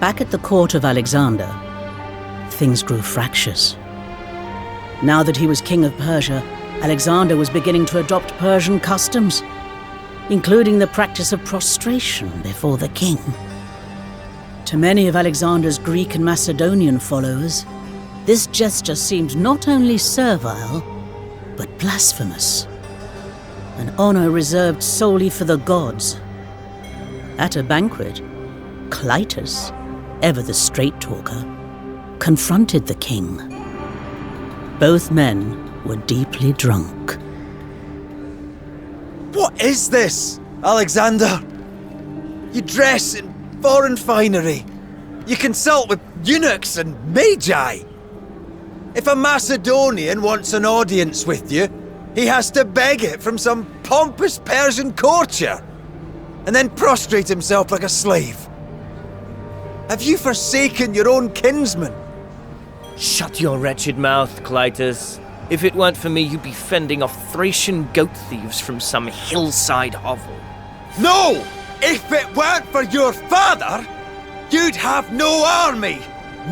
Back at the court of Alexander, things grew fractious. Now that he was king of Persia, Alexander was beginning to adopt Persian customs, including the practice of prostration before the king. To many of Alexander's Greek and Macedonian followers, this gesture seemed not only servile, but blasphemous, an honor reserved solely for the gods. At a banquet, Clitus, ever the straight-talker, confronted the king. Both men were deeply drunk. What is this, Alexander? You dress in foreign finery. You consult with eunuchs and magi. If a Macedonian wants an audience with you, he has to beg it from some pompous Persian courtier, and then prostrate himself like a slave. Have you forsaken your own kinsman? Shut your wretched mouth, Clitus. If it weren't for me, you'd be fending off Thracian goat thieves from some hillside hovel. No! If it weren't for your father, you'd have no army,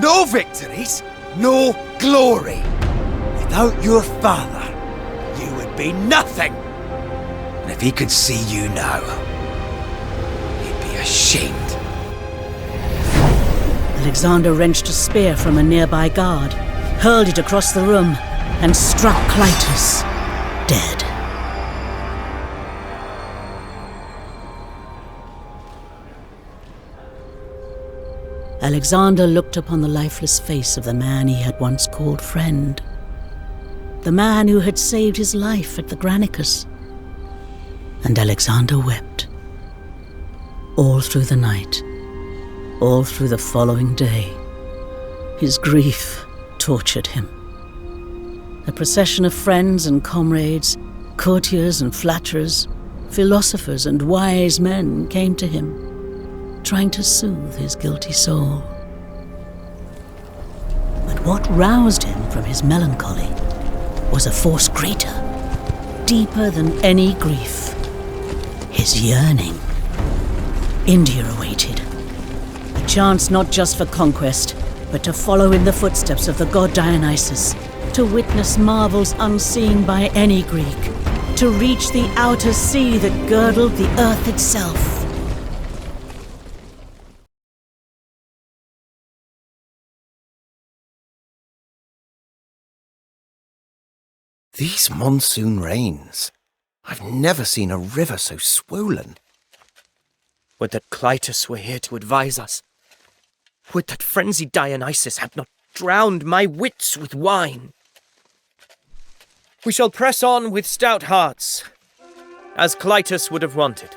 no victories, no glory. Without your father, you would be nothing. And if he could see you now, he'd be ashamed. Alexander wrenched a spear from a nearby guard, hurled it across the room, and struck Clitus dead. Alexander looked upon the lifeless face of the man he had once called friend, the man who had saved his life at the Granicus, and Alexander wept. All through the night, all through the following day, his grief tortured him. A procession of friends and comrades, courtiers and flatterers, philosophers and wise men came to him, trying to soothe his guilty soul. But what roused him from his melancholy was a force greater, deeper than any grief: his yearning. India awaited. A chance not just for conquest, but to follow in the footsteps of the god Dionysus, to witness marvels unseen by any Greek, to reach the outer sea that girdled the earth itself. These monsoon rains. I've never seen a river so swollen. Would that Clitus were here to advise us. Would that frenzied Dionysus had not drowned my wits with wine. We shall press on with stout hearts, as Clitus would have wanted.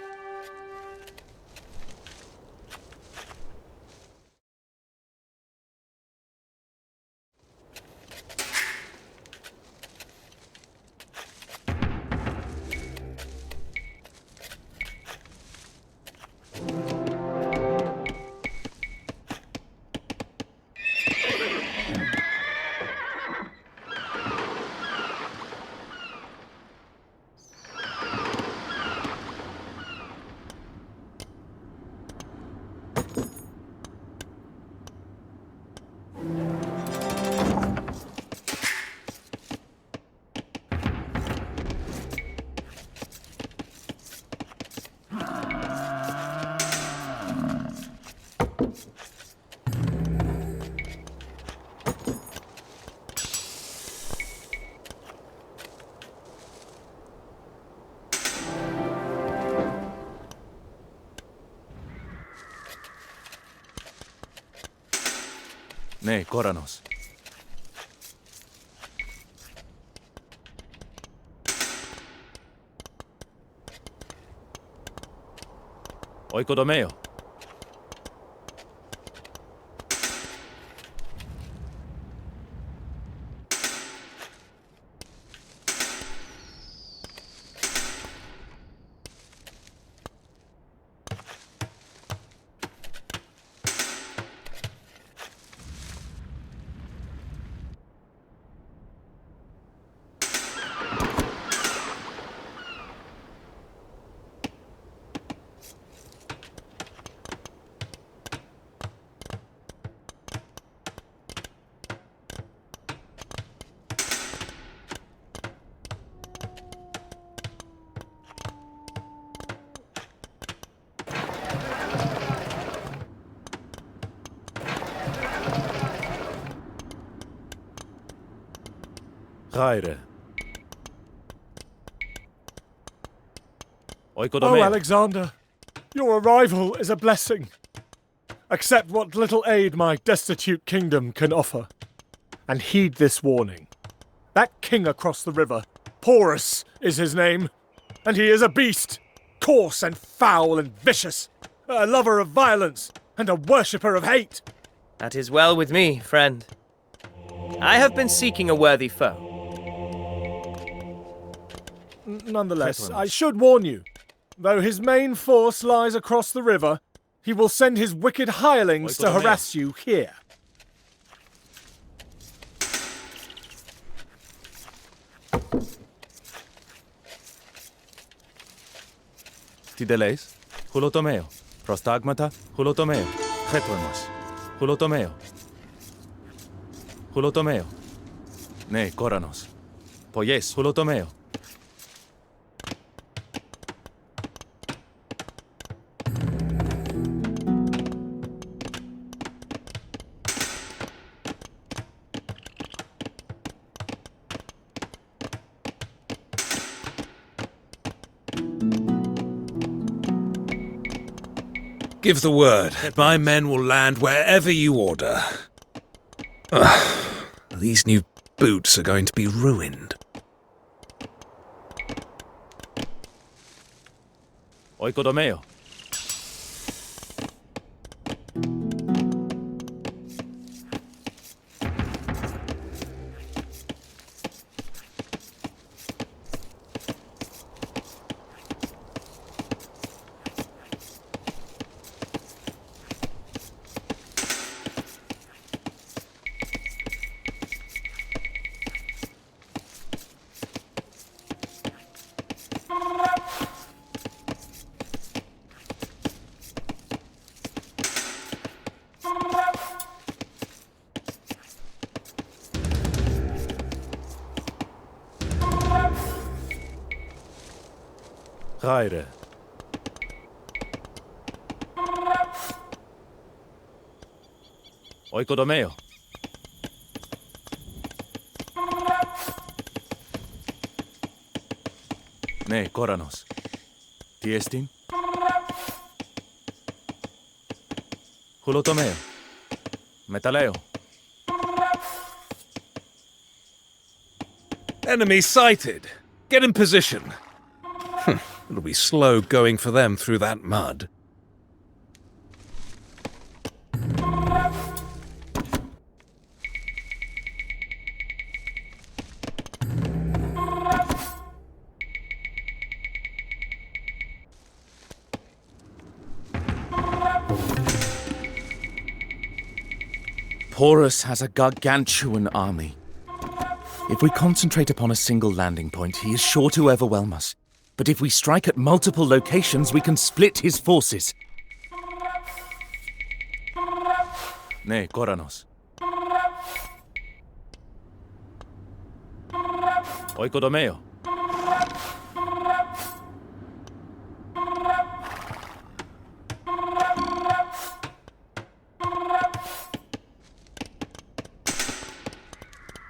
Ναι, Κόρανος. Ο οικοδομέο. Gaire. Oh, Oikodomeo. Alexander, your arrival is a blessing. Accept what little aid my destitute kingdom can offer, and heed this warning. That king across the river, Porus is his name, and he is a beast, coarse and foul and vicious, a lover of violence and a worshipper of hate. That is well with me, friend. I have been seeking a worthy foe. Nonetheless, I should warn you, though his main force lies across the river, he will send his wicked hirelings to harass you here. Tideleis. Hulotomeo. Prostagmata. Hulotomeo. Chetormos. Hulotomeo. Hulotomeo. Ne, Koranos. Poyes. Hulotomeo. Give the word. My men will land wherever you order. These new boots are going to be ruined. Oikodomeo. Gaire. Oikodomeo. Ne, Koranos. Tiestin. Hulotomeo. Metaleo. Enemy sighted. Get in position. It'll be slow going for them through that mud. Porus has a gargantuan army. If we concentrate upon a single landing point, he is sure to overwhelm us. But if we strike at multiple locations, we can split his forces. Ne, Koranos. Oikodomeo.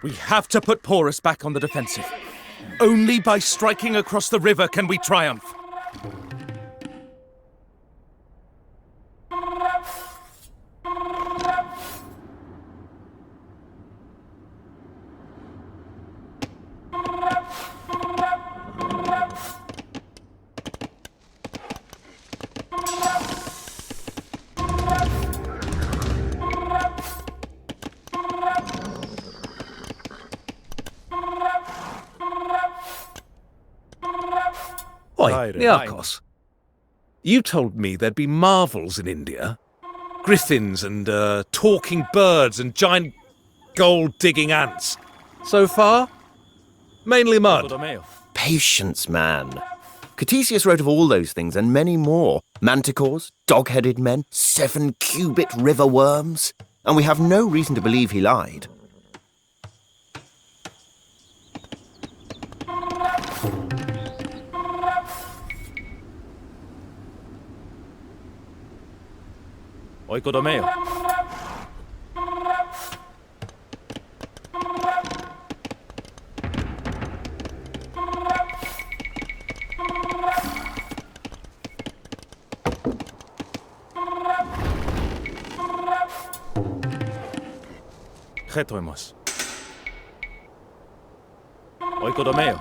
We have to put Porus back on the defensive. Only by striking across the river can we triumph. Oi, Niarchos. You told me there'd be marvels in India. Griffins and talking birds and giant gold-digging ants. So far, mainly mud. Oikodomeo. Patience, man. Ctesias wrote of all those things and many more. Manticores, dog-headed men, 7-cubit river worms. And we have no reason to believe he lied. Oikodomeo. Hetoimos. Oikodomeo.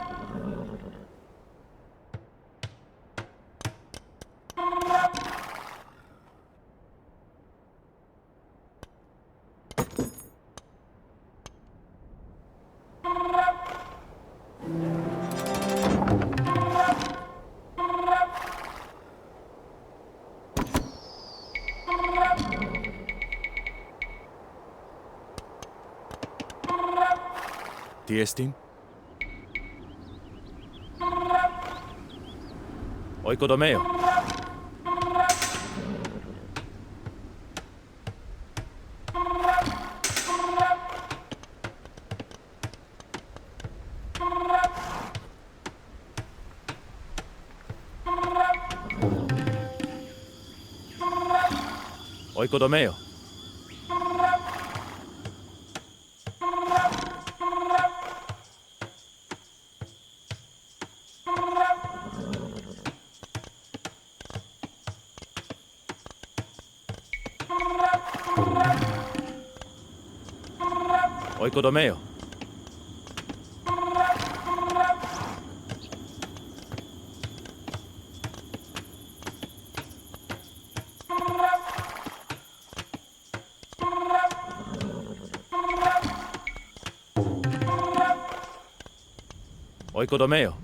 Tiestin. Oikodomeo. Oikodomeo. Oikodomeo. Oikodomeo.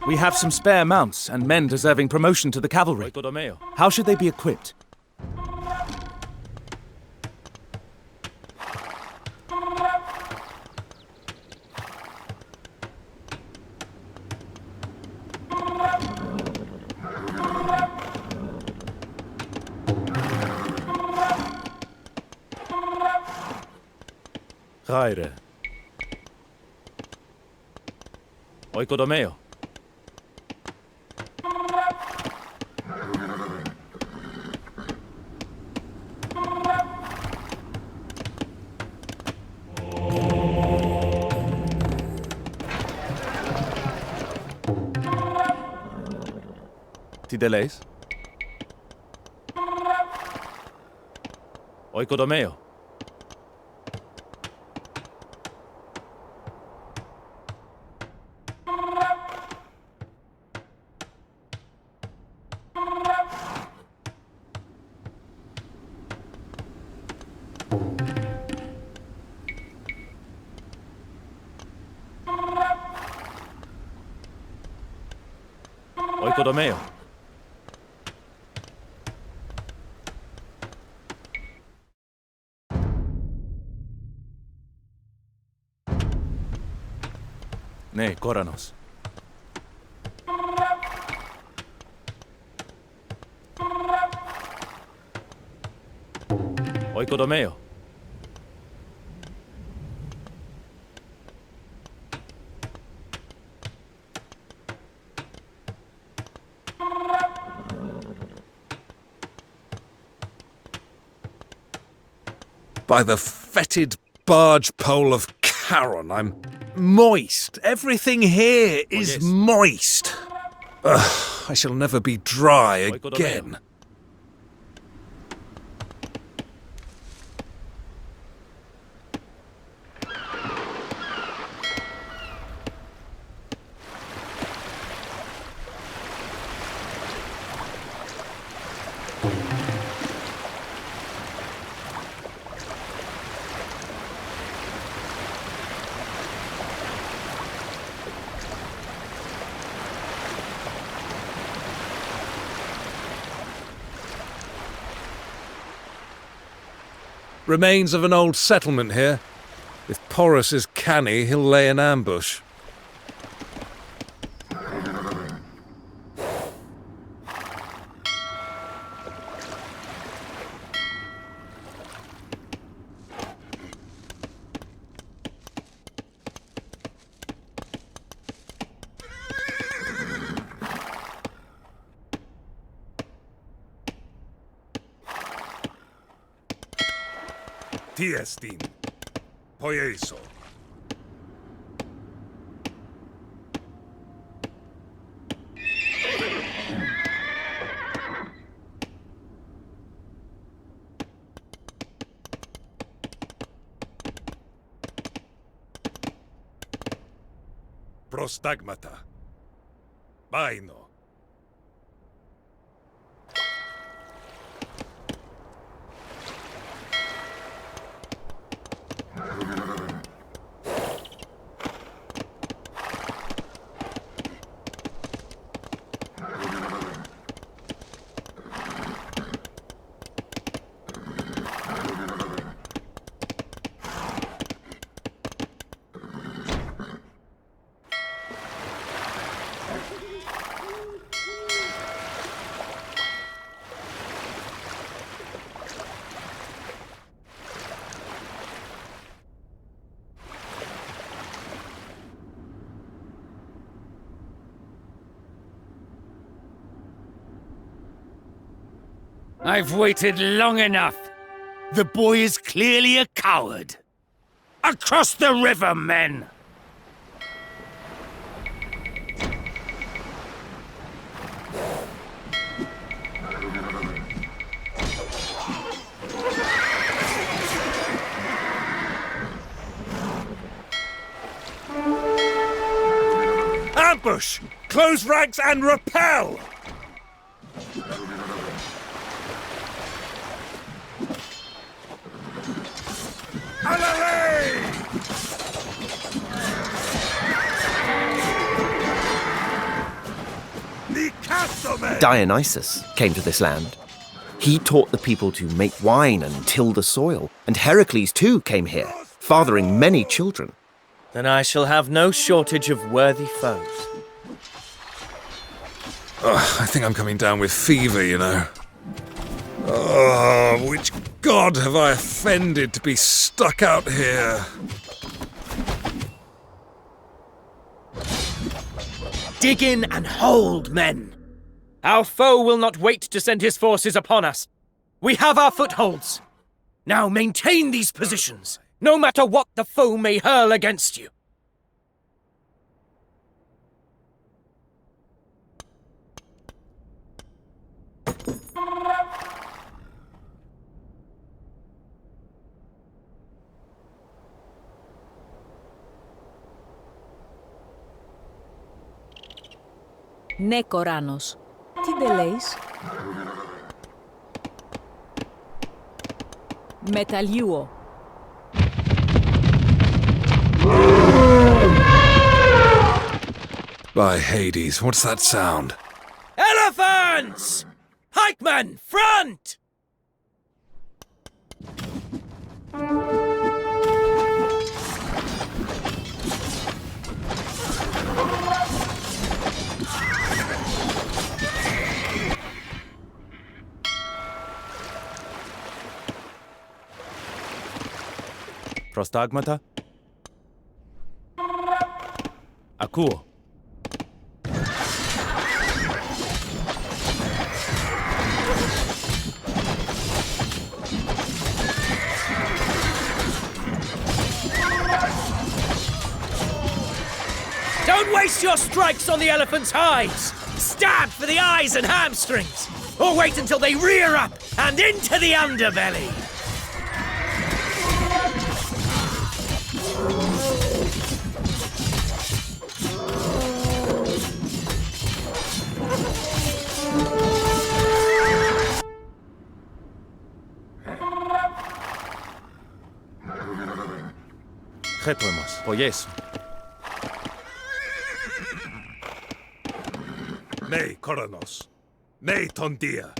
We have some spare mounts and men deserving promotion to the cavalry. Oikodomeo. How should they be equipped? Gaire. Oikodomeo. Tideleis. Oikodomeo. Oikodomeo. Ναι, κόρανος. Oikodomeo. By the fetid barge pole of Charon, I'm moist. Everything here is moist. Ugh, I shall never be dry again. Remains of an old settlement here. If Porus is canny, he'll lay an ambush. Tiestin, poieso. Prostagmata. Vaino. I've waited long enough. The boy is clearly a coward. Across the river, men! Ambush! Close ranks and repel! Dionysus came to this land. He taught the people to make wine and till the soil, and Heracles too came here, fathering many children. Then I shall have no shortage of worthy foes. Oh, I think I'm coming down with fever, you know. Oh, which god have I offended to be stuck out here? Dig in and hold, men! Our foe will not wait to send his forces upon us. We have our footholds. Now maintain these positions, no matter what the foe may hurl against you. Ναι, Κοράνος. Τι δε λέεις? Μεταλλιούο. By Hades, what's that sound? Elephants! Pikemen, front! Prostagmata. Akuo. Don't waste your strikes on the elephant's hides! Stab for the eyes and hamstrings! Or wait until they rear up and into the underbelly! Χέτοιμος, ο Ιέσου. Ναι, Κορανός. Ναι, τον Δία.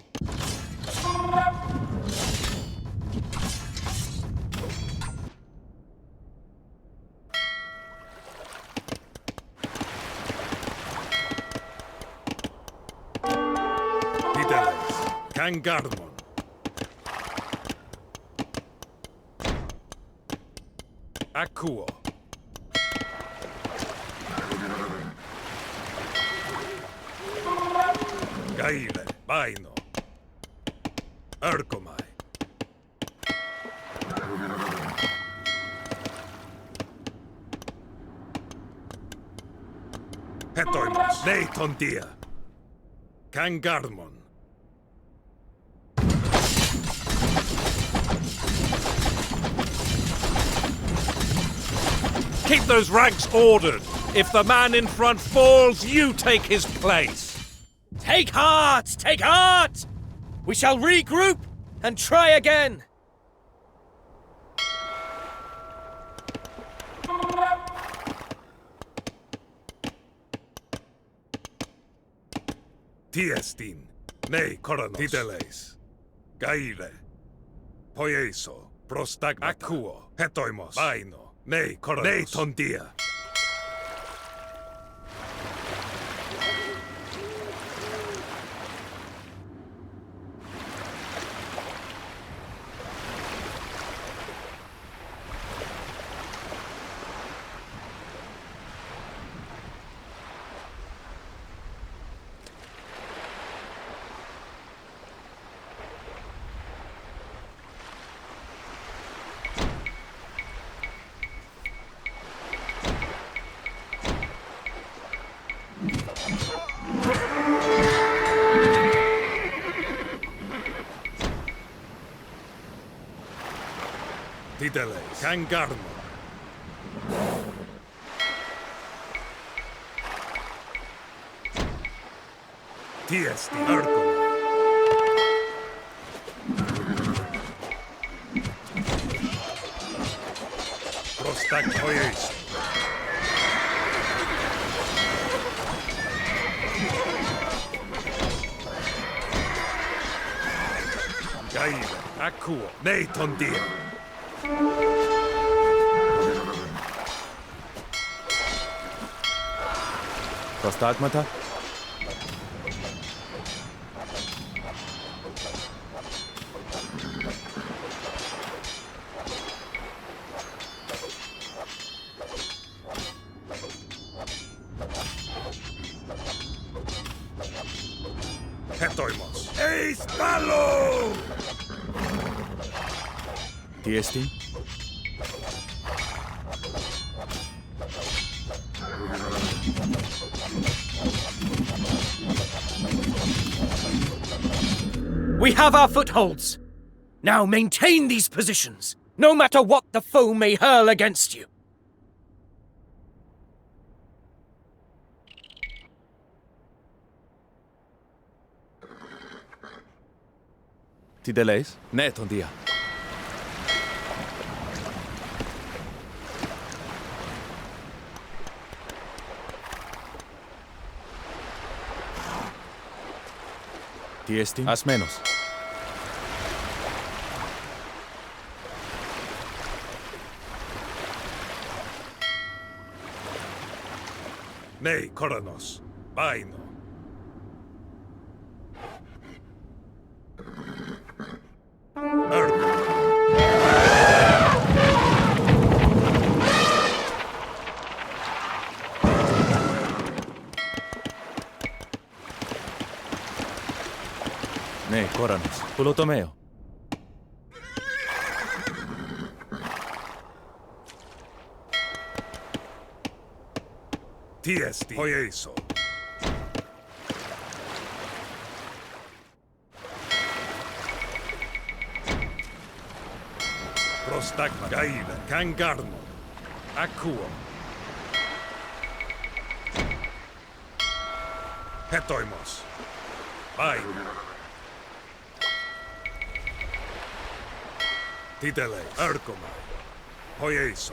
Πίτελες, Καγκάρμον. Ακούω. Gaile, Vaino. Erkomai. Hetoimos, Neiton Dia. Kangarmon. Keep those ranks ordered. If the man in front falls, you take his place. Take heart! Take heart! We shall regroup and try again. Tiestin, nei koronos, titeleis, gaire, poieso, prostagmata, akuo, hetoimos, vaino, nei koronos, nei tondia. Titeleis, cangarno. Tiesti, arco. Prostag poieis. Gaire, akuo, nei tondia. Prostagmata? Hetoimos. Eis palo! Tiestin? We have our footholds. Now maintain these positions, no matter what the foe may hurl against you. Titeleis? Ne tondia. Tiestin? As menos. Nei koronos, vaino. Arco. Ne koranos. Pulutomeo. Tiesti, poieso. Prostagma, gaire, cangarno, akuo. Hetoimos. Vaino. Titeleis, arcoma, poieso.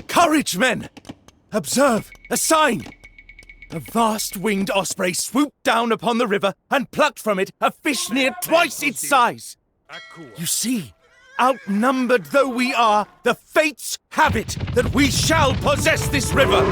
Courage, men! Observe! A sign! A vast winged osprey swooped down upon the river and plucked from it a fish near twice its size. You see, Outnumbered though we are, the fates have it that we shall possess this river.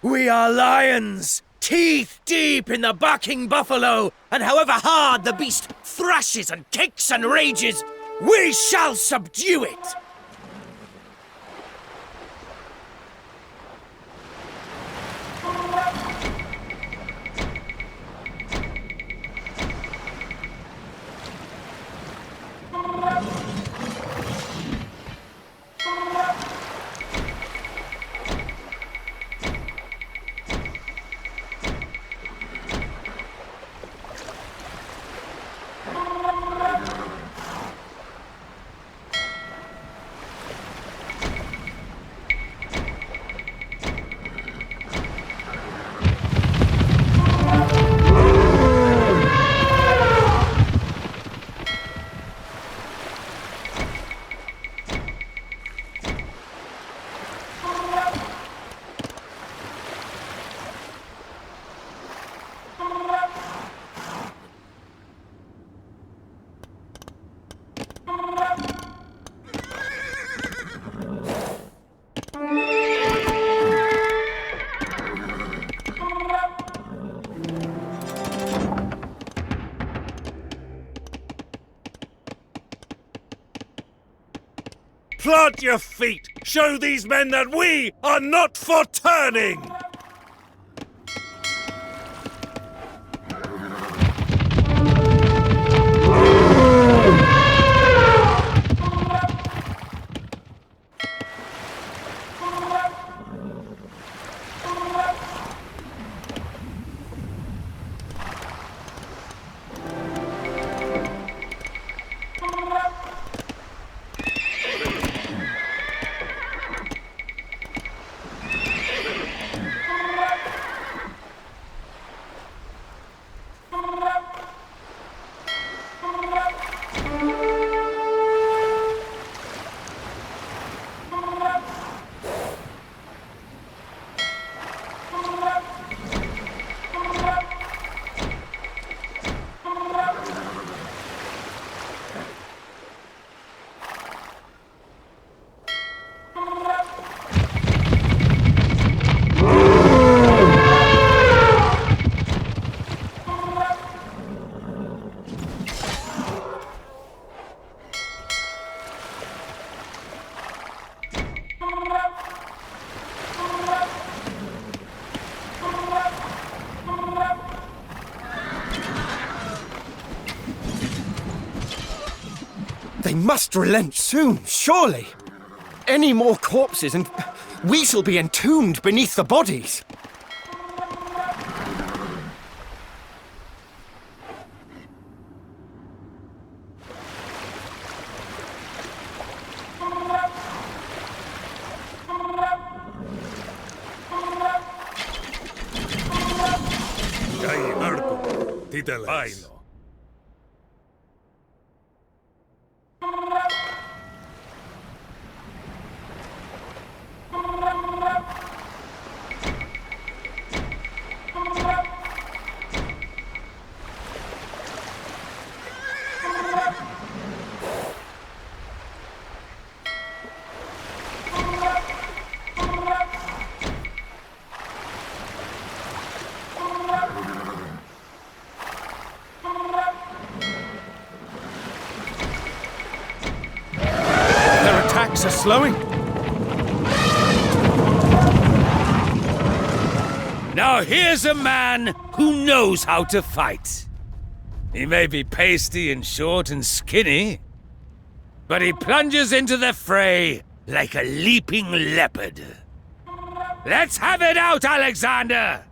We are lions, teeth deep in the bucking buffalo, and however hard the beast thrashes and kicks and rages, we shall subdue it! Plant your feet! Show these men that we are not for turning! They must relent soon, surely. Any more corpses and we shall be entombed beneath the bodies. Now here's a man who knows how to fight. He may be pasty and short and skinny, but he plunges into the fray like a leaping leopard. Let's have it out, Alexander!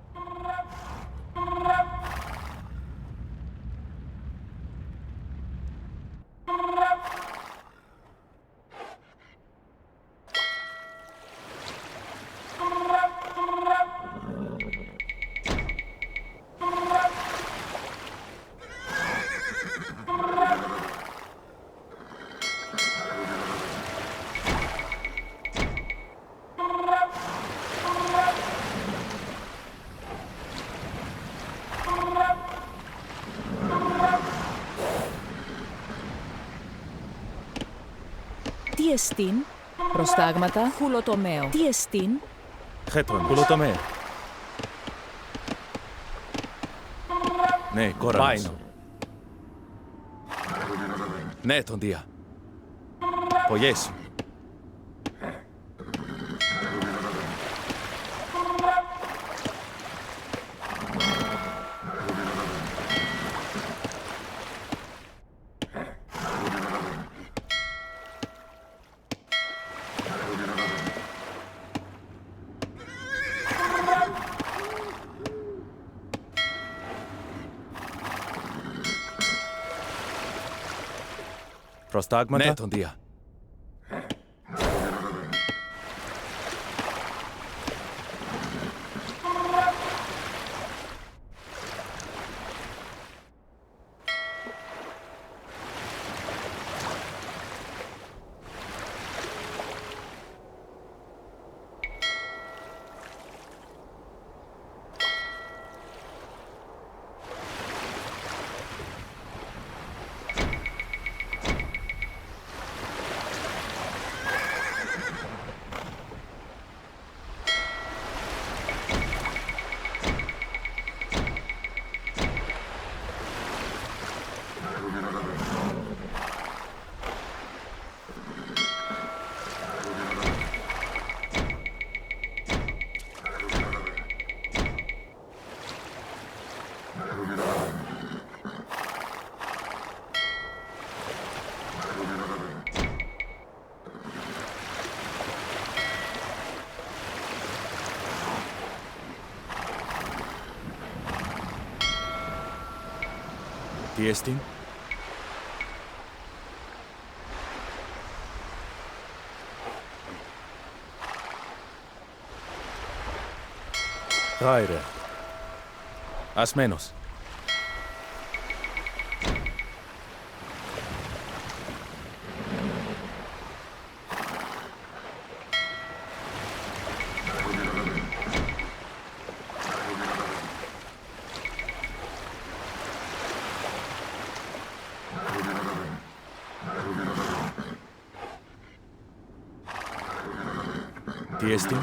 Τι εστίν, προστάγματα, χουλοτομέο. Τι εστίν, Χέτον, πουλοτομέα. Ναι, κόρανος. Πάινο. Ναι, τον δία. Πογιέσου. Προστάγματα. Ναι, τον δία. Τι εστίν. Γάιρε. Ασμένος. Τι εστίν.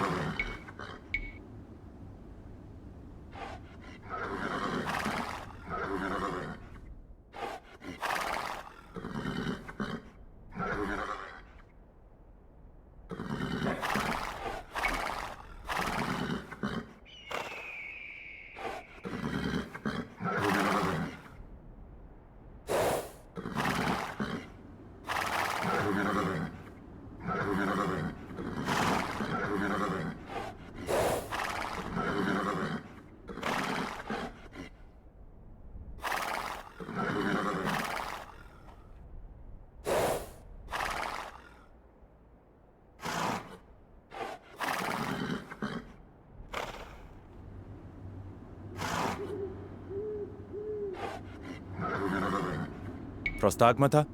Προστάγματα.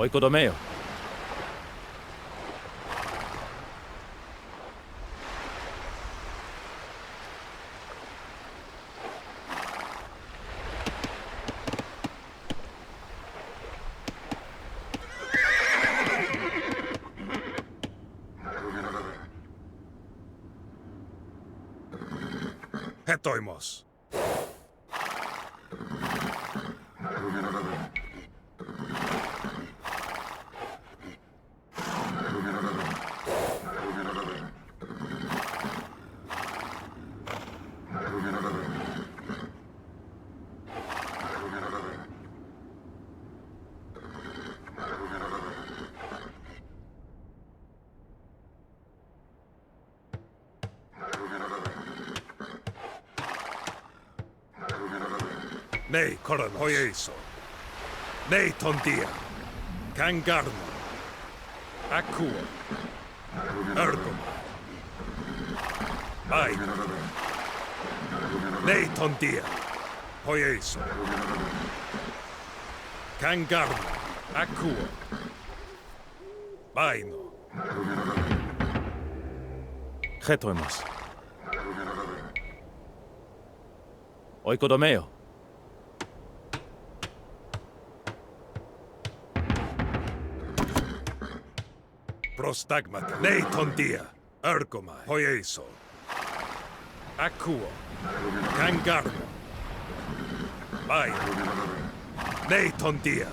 Οικοδομέο. Έτοιμος. Nej, koran hojeso. Nej, tondia. Kangarno. Akua. Ergoma. Ai. Nej, tondia. Hojeso. Kangarno. Akua. Baino. Hetoimas. Oikodomeo. Prostagmata. Nej, tondia. Ergomai. Hojeso. Akua. Kangarno. Baino. Nej, tondia.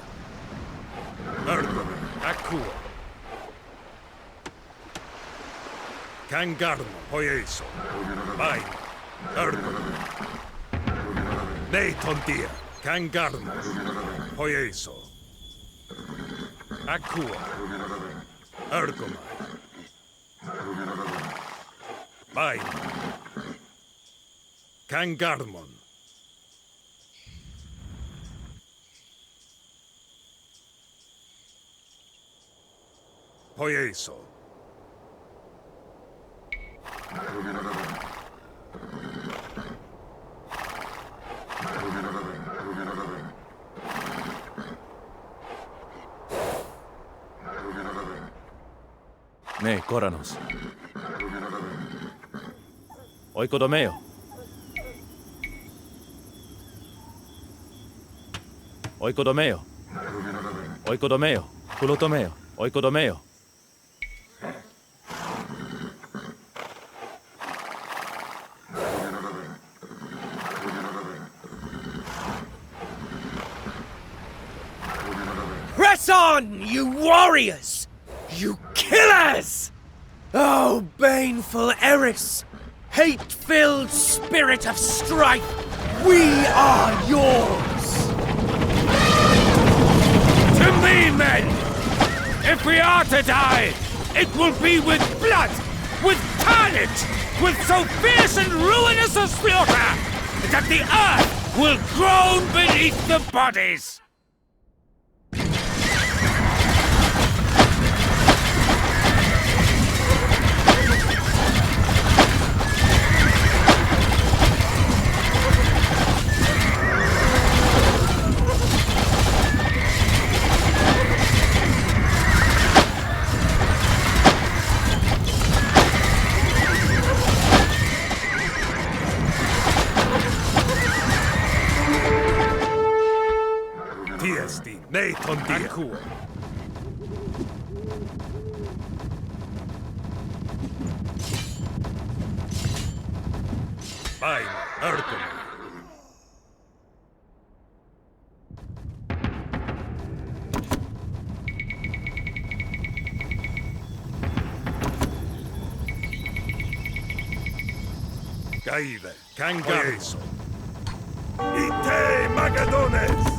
Ergomai. Akua. Kangarno. Hojeso. Baino. Ergomai. Nej, tondia. Kangarno. Hojeso. Akua. Ergomai. Baino. Kangarmon. Hojeso. Nej, koranos. Oikodomeo. Oikodomeo. Oikodomeo. Kulotomeo. Oikodomeo. Press on, you warriors! You killers! Oh, baneful Eris! Hate-filled spirit of strife! We are yours! To me, men! If we are to die, it will be with blood, with carnage, with so fierce and ruinous a slaughter that the earth will groan beneath the bodies! Nej, tondia. Akua. Baino. Ergomai. Caída. Kangarno. Ite Magadones.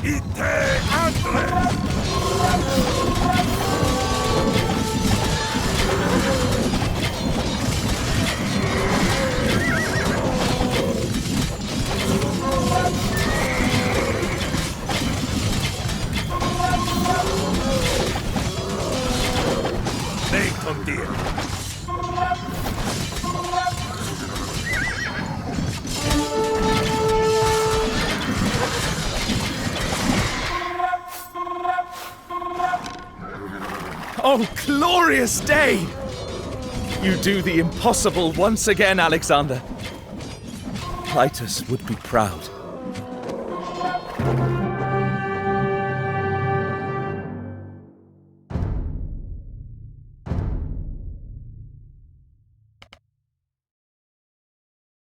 Ite Andres. Nathan dear. Oh, glorious day! You do the impossible once again, Alexander. Clitus would be proud.